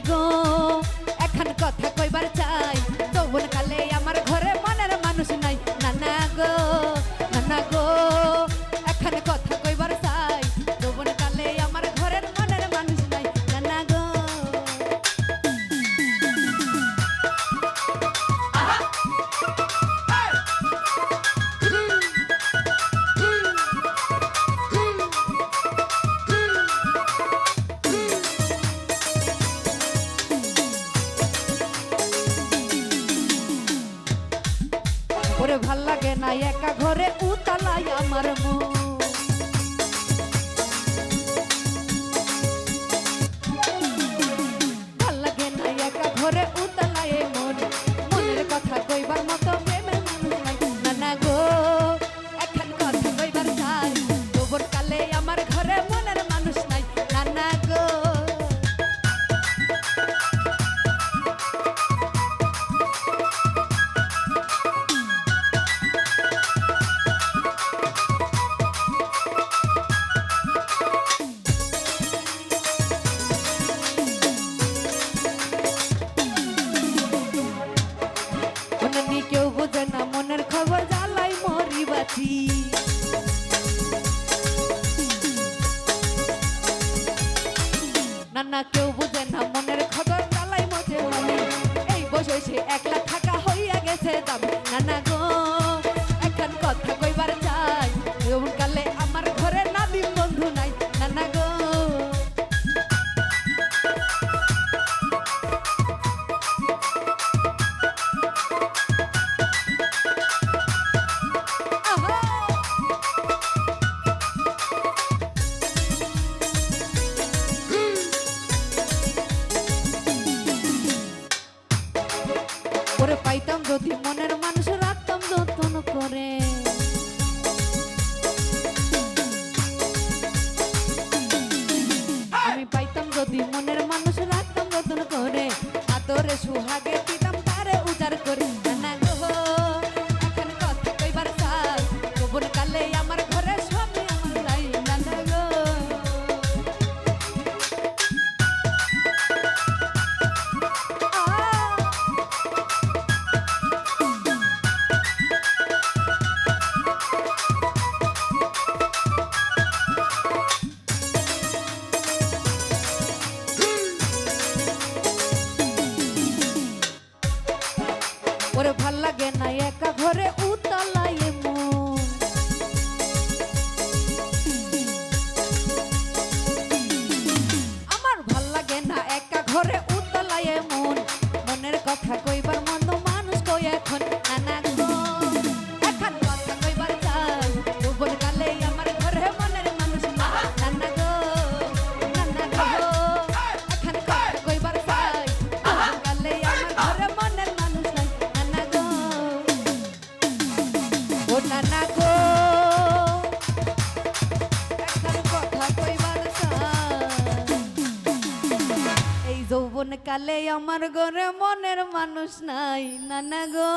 গো এখন কথা কইবার চাই যৌবন কালে আমার ঘরে মনের মানুষ নাই নানা গো এখন কথা কইবার চাই যৌবন কালে আমার ঘরের মনের মানুষ নাই নানা গো ওরে ভাল লাগে না একা ঘরে উতালাই আমার মন ভাল লাগে না একা ঘরে উতালাই মন মনের কথা কইবার মতো প্রেমের মানুষ নাই নানা গো এখন কথা কইবার চাই যৌবন কালে আমার ঘরে মনের মানুষ নাই নানা গো কেউ বোঝে না মনের খবর জ্বালাই মরি বাঁচি নানা কেউ বোঝে না মনের খবর জ্বালাই মজে আমি এই বসে একলা থাকা হইয়া গেছে দামি নানা গো এখন কথা কইবার চাই যৌবন কালে আমার ঘরে নাবিম বন্ধু নাই নানা গো ওরে পাইতাম যদি মনের মানুষ রাখতাম যতন করে আমি পাইতাম যদি মনের মানুষ রাখতাম যতন করে আদরে সুহাগে দিতাম তারে উজাড় করে নানা গো এখন কথা কইবার চাই যৌবন কালে আমার ঘরে স্বামী আমার নাই নানা গো ওরে ভাল লাগে না একা ঘরে উতালাই মন আমার ভাল লাগে না একা ঘরে উতালাই মন মনের কথা কইবার মন মানুষ কই এখন নানা গো এখন কথা কইবার চাই যৌবন কালে আমার ঘরে মনের মানুষ নাই নানা গো এখন কথা কইবার চাই যৌবন কালে আমার ঘরে মনের মানুষ নাই নানা গো ও নানা গো এখন কথা কইবার চাই এই যৌবন কালে আমার ঘরে মনের মানুষ নাই নানা গো